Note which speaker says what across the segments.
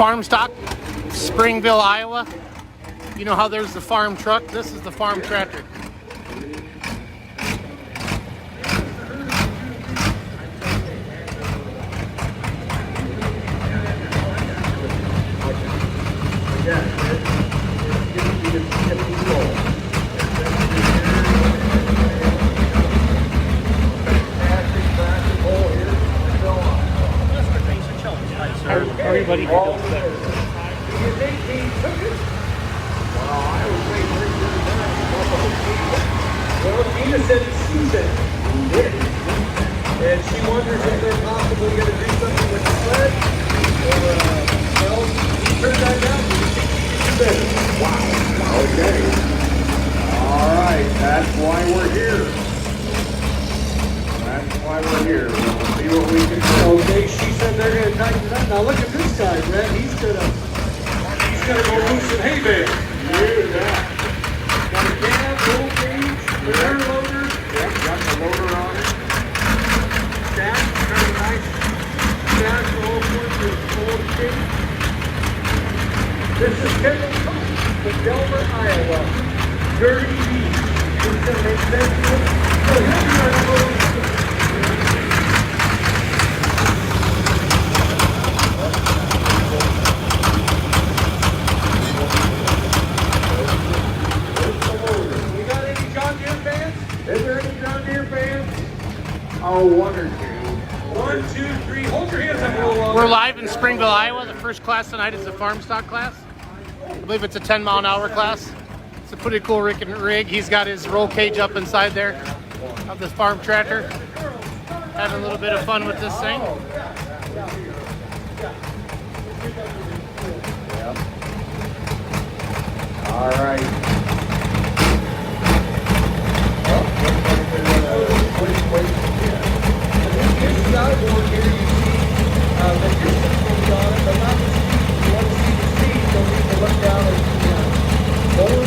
Speaker 1: farm stock, Springville, Iowa. You know how there's the farm truck? This is the farm tractor. Everybody can do that.
Speaker 2: Well, Tina said it's Susan. And she wonders if they're possibly going to do something with the sled. Or, well, turn that down. Wow. Okay. All right. That's why we're here. That's why we're here. We'll see what we can do. Okay, she said they're going to tighten it up. Now look at this guy, Brett. He's going to go move some hay bales. Hear that. Got a cab, roll cage, air loader. Yep, got the loader on it. Stack, kind of nice stack for all sorts of old things. This is Kendall Cook from Delmer, Iowa. Dirty Beach. It's going to make sense to you. So here's our load. Is there any John Deere fans? Oh, one or two. 1, 2, 3. Hold your hands up a little longer.
Speaker 1: We're live in Springville, Iowa. The first class tonight is the farm stock class. I believe it's a 10-mile-an-hour class. It's a pretty cool rig. He's got his roll cage up inside there of this farm tractor. Having a little bit of fun with this thing.
Speaker 2: All right. This outboard here, you see the distance will be on it, but not the speed. If you want to see the speed, you'll need to look down at the lower.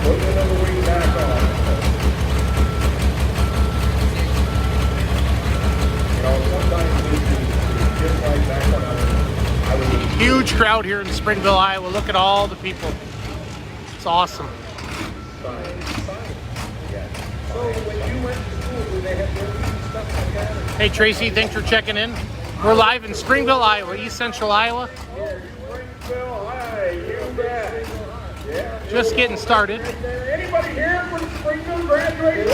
Speaker 2: Put another wing back on.
Speaker 1: Huge crowd here in Springville, Iowa. Look at all the people. It's awesome. Hey Tracy, thanks for checking in. We're live in Springville, Iowa, East Central Iowa. Just getting started.
Speaker 2: Anybody here from Springville graduated?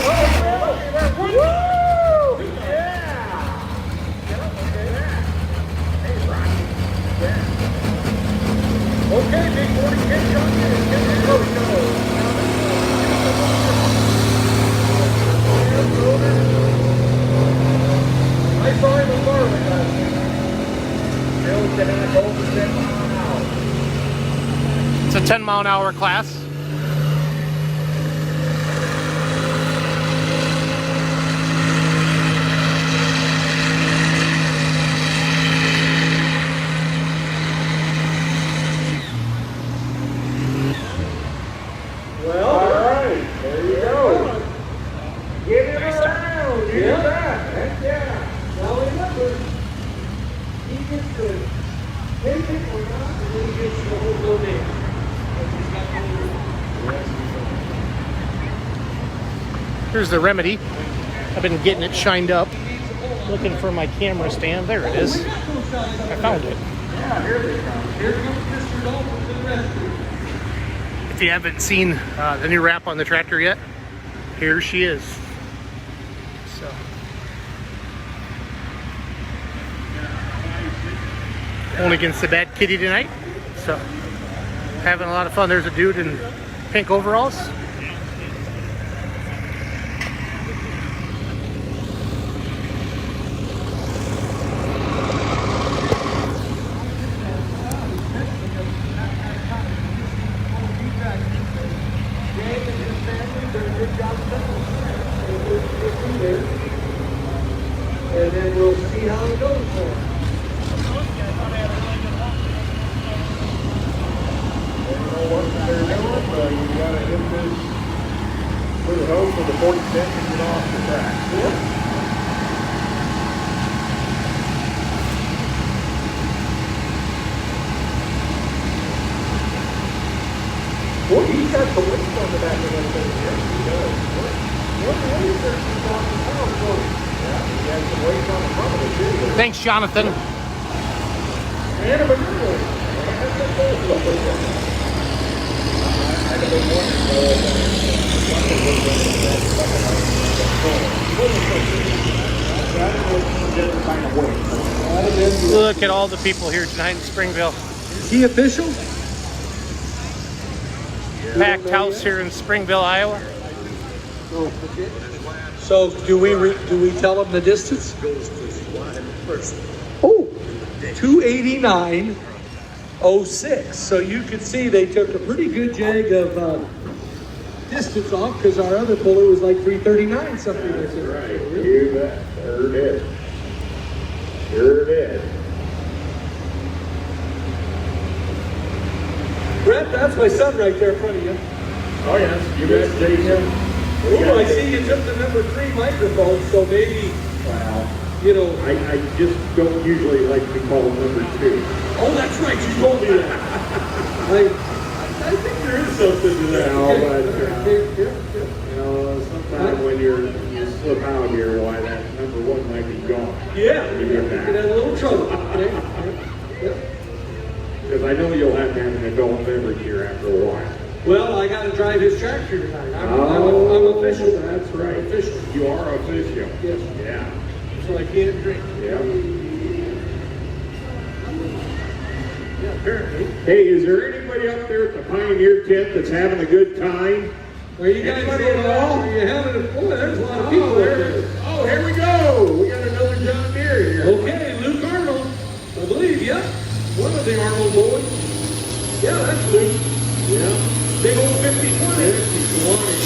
Speaker 2: Okay, big 40 kids on here. Go. I saw him in Barley last week. Bill cannot go over 10 miles an hour.
Speaker 1: It's a 10-mile-an-hour class. Here's the remedy. I've been getting it shined up. Looking for my camera stand. There it is. I found it. If you haven't seen the new wrap on the tractor yet, here she is. So, going against the bad kitty tonight. So, having a lot of fun. There's a dude in pink overalls.
Speaker 2: And then we'll see how it goes for him.
Speaker 3: go for the 46 and get off the track. Well, he's got the weight on the back of that thing. Yes, he does. What weight is there? He's on the power for him. Yeah, he has some weight on the front of it, too.
Speaker 1: Thanks, Jonathan.
Speaker 3: And a good weight.
Speaker 1: Look at all the people here tonight in Springville.
Speaker 2: Is he official?
Speaker 1: Packed house here in Springville, Iowa.
Speaker 2: So do we tell him the distance? Oh, 289.06. So you could see they took a pretty good jag of distance off because our other puller was like 339 something.
Speaker 3: That's right. You bet. Sure did. Sure did.
Speaker 2: Brett, that's my son right there in front of you.
Speaker 3: Oh yes, you bet, Jason.
Speaker 2: Oh, I see you took the number 3 microphone, so maybe,
Speaker 3: Well,
Speaker 2: you know.
Speaker 3: I just don't usually like to be called number 2.
Speaker 2: Oh, that's right, you told me that. I think there is something to that.
Speaker 3: No, but,
Speaker 2: Yeah.
Speaker 3: you know, sometimes when you slip out here, why that number 1 might be gone.
Speaker 2: Yeah,
Speaker 3: You
Speaker 2: you
Speaker 3: get
Speaker 2: could
Speaker 3: that.
Speaker 2: have a little trouble. Okay. Yeah.
Speaker 3: Because I know you'll have to have an adult beverage here after a while.
Speaker 2: Well, I got to drive his tractor tonight. I'm official.
Speaker 3: That's right.
Speaker 2: I'm official.
Speaker 3: You are official.
Speaker 2: Yes.
Speaker 3: Yeah.
Speaker 2: So I can't drink.
Speaker 3: Yeah.
Speaker 2: Yeah, apparently.
Speaker 3: Hey, is there anybody up there at the Pioneer tent that's having a good time?
Speaker 2: Are you guys
Speaker 3: Anybody
Speaker 2: doing
Speaker 3: at
Speaker 2: all?
Speaker 3: all?
Speaker 2: Are you having a boy? There's a lot of people there.
Speaker 3: Oh, here we go. We got another John Deere here.
Speaker 2: Okay, Luke Arnold. I believe, yeah. One of the Arnold boys. Yeah, that's Luke.
Speaker 3: Yeah.
Speaker 2: Big old 50-20.
Speaker 3: 50-20.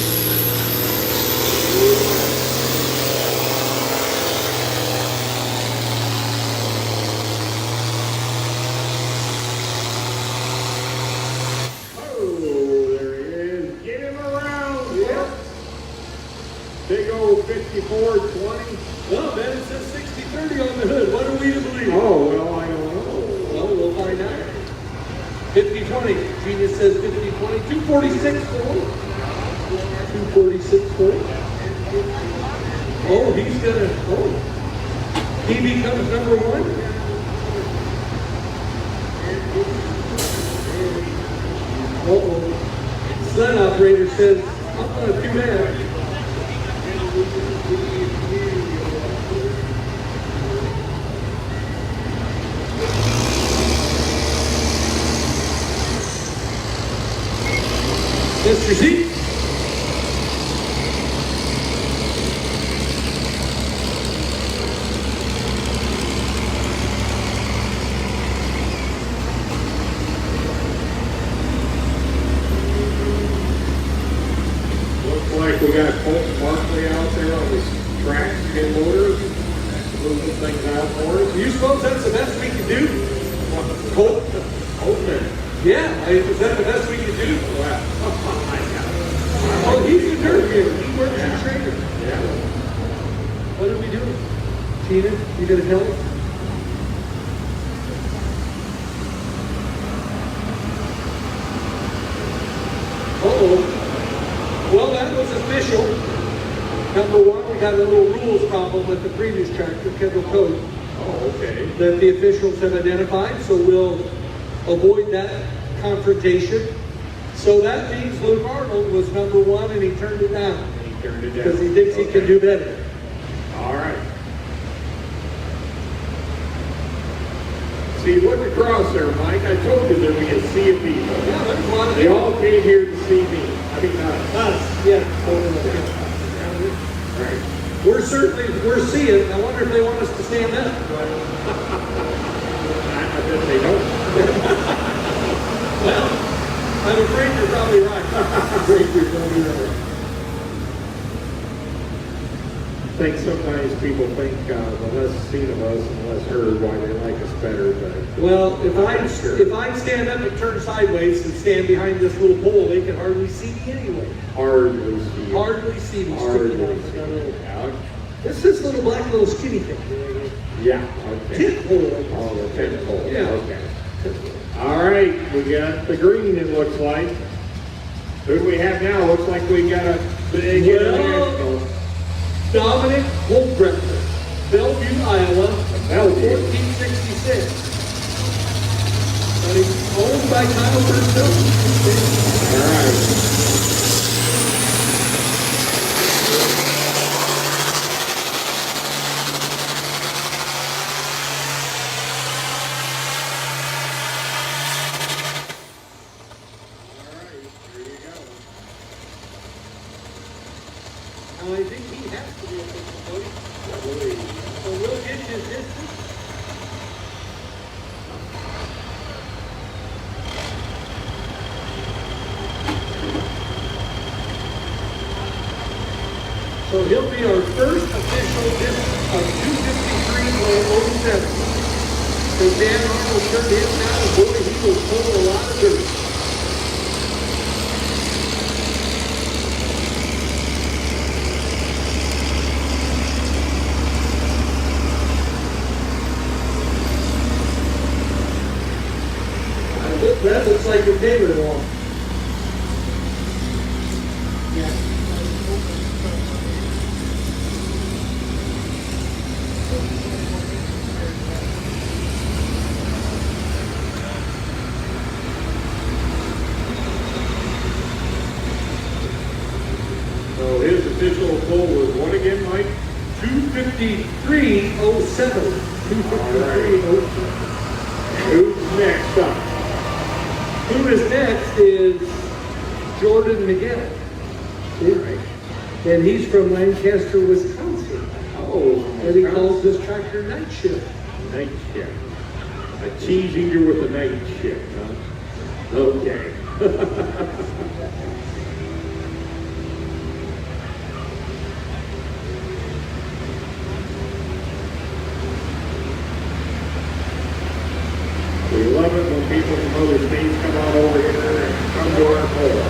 Speaker 3: Oh, there he is. Get him around. Yep. Big old 54-20.
Speaker 2: Well, man, it says 60-30 on the hood. What are we to believe?
Speaker 3: Oh, well, I don't know.
Speaker 2: Well, we'll find out. 50-20. Genius says 50-20. 246-40. 246-40. Oh, he's gonna. Oh, he becomes number 1. Uh-oh. Sled operator says, I'm not too bad. Mr. Z.
Speaker 3: Looks like we got Colt Markley out there on the track and motors, moving things out for us.
Speaker 2: Do you suppose that's the best we can do? Colt?
Speaker 3: Open.
Speaker 2: Yeah, is that the best we can do?
Speaker 3: Wow.
Speaker 2: Oh, he's a dirt gear. He works in trainer.
Speaker 3: Yeah.
Speaker 2: What are we doing? Tina, you gonna tell us? Uh-oh. Well, that was official. Number 1, we got a little rules problem with the previous tractor, Kendall Code,
Speaker 3: Oh, okay.
Speaker 2: that the officials have identified, so we'll avoid that confrontation. So that means Luke Arnold was number 1 and he turned it down
Speaker 3: He turned it down.
Speaker 2: because he thinks he can do better.
Speaker 3: All right. See, look across there, Mike. I told you there'd be a sea of people.
Speaker 2: Yeah, there's a lot of
Speaker 3: They
Speaker 2: people.
Speaker 3: all came here to see me. I mean,
Speaker 2: Us, yeah.
Speaker 3: Right.
Speaker 2: We're seeing. I wonder if they want us to stand up.
Speaker 3: I bet they don't.
Speaker 2: Well, I'm afraid you're probably right. I'm afraid you're probably right.
Speaker 3: think sometimes people think the less seen of us and less heard, why they like us better, but
Speaker 2: Well, if I stand up and turn sideways and stand behind this little pole, they can hardly see me anyway.
Speaker 3: hardly see.
Speaker 2: Hardly see me.
Speaker 3: Hardly
Speaker 2: sticking out
Speaker 3: see.
Speaker 2: that little-
Speaker 3: Yeah,
Speaker 2: It's this little black little skinny thing.
Speaker 3: yeah, okay.
Speaker 2: Tit hole.
Speaker 3: Oh, the tent pole,
Speaker 2: Yeah.
Speaker 3: okay. All right, we got the green, it looks like. Who do we have now? Looks like we got a big international.
Speaker 2: Dominic Holbrechter, Bellevue, Iowa,
Speaker 3: Bellevue.
Speaker 2: 1466. But he's owned by Kyle Purcell.
Speaker 3: All right.
Speaker 2: Now, I think he has to be a official, Cody. So we'll get his distance. So he'll be our first official distance of 253.07. So Dan Arnold turned him down, and boy, he was pulling a lot of dirt. That looks like your neighbor wall.
Speaker 3: So his official goal was what again, Mike?
Speaker 2: 253.07. 253.07.
Speaker 3: Who's next up?
Speaker 2: Who is next is Jordan Miguel. And he's from Lancaster, Wisconsin.
Speaker 3: Oh,
Speaker 2: And he calls this tractor Night Shift.
Speaker 3: night shift. A cheese eater with a night shift, huh? Okay. We love it when people from other states come out over here and come to our pole.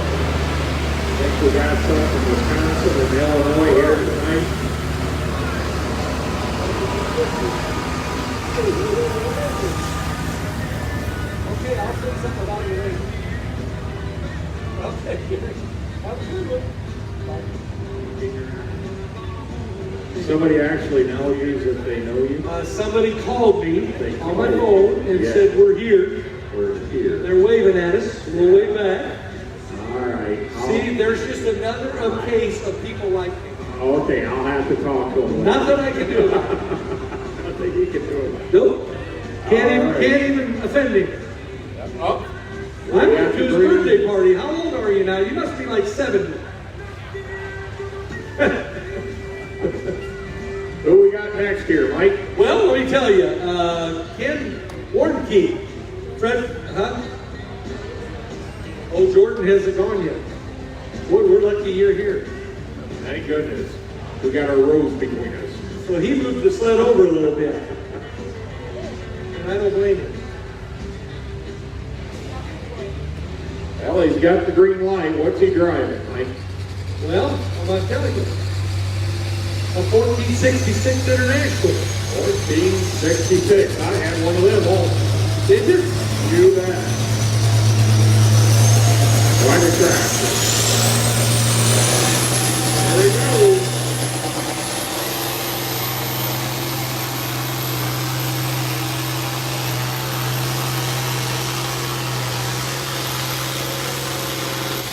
Speaker 3: Think we got some from Wisconsin and Illinois here tonight.
Speaker 2: Okay, I'll say something about you later. Okay, have a good one.
Speaker 3: Somebody actually now uses if they know you.
Speaker 2: Somebody called me
Speaker 3: They
Speaker 2: on my
Speaker 3: called
Speaker 2: phone
Speaker 3: you.
Speaker 2: and
Speaker 3: Yeah.
Speaker 2: said, we're here.
Speaker 3: We're here.
Speaker 2: They're waving at us. We'll wave back.
Speaker 3: All right.
Speaker 2: See, there's just another case of people like me.
Speaker 3: Okay, I'll have to talk to them.
Speaker 2: Nothing I can do about it.
Speaker 3: Nothing you can do about it.
Speaker 2: Nope. Can't
Speaker 3: All
Speaker 2: even offend him.
Speaker 3: Oh.
Speaker 2: I went to his birthday party. How old are you now? You must be like 70.
Speaker 3: Who we got next here, Mike?
Speaker 2: Well, let me tell you, Ken Warnke, Fred, huh? Oh, Jordan hasn't gone yet. Boy, we're lucky you're here.
Speaker 3: Thank goodness. We got our rows between us.
Speaker 2: So he moved the sled over a little bit. And I don't blame him.
Speaker 3: Well, he's got the green light. What's he driving, Mike?
Speaker 2: Well, I'm not telling you. A 1466 International.
Speaker 3: 1466. I had one of them all.
Speaker 2: Did you?
Speaker 3: You bet. Quite a track.
Speaker 2: There we go.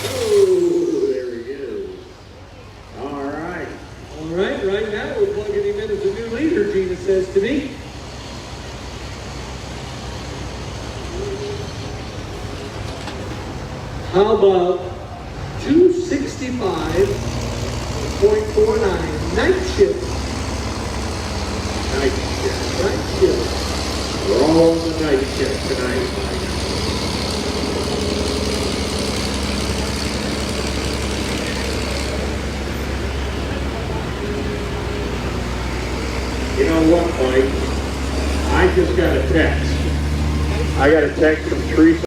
Speaker 3: Oh, there he is. All right.
Speaker 2: All right, right now we're plugging him in as a new leader, Gina says to me. How about 265.49 night shift?
Speaker 3: Night shift.
Speaker 2: Night shift.
Speaker 3: We're all on the night shift tonight, Mike. I got a text from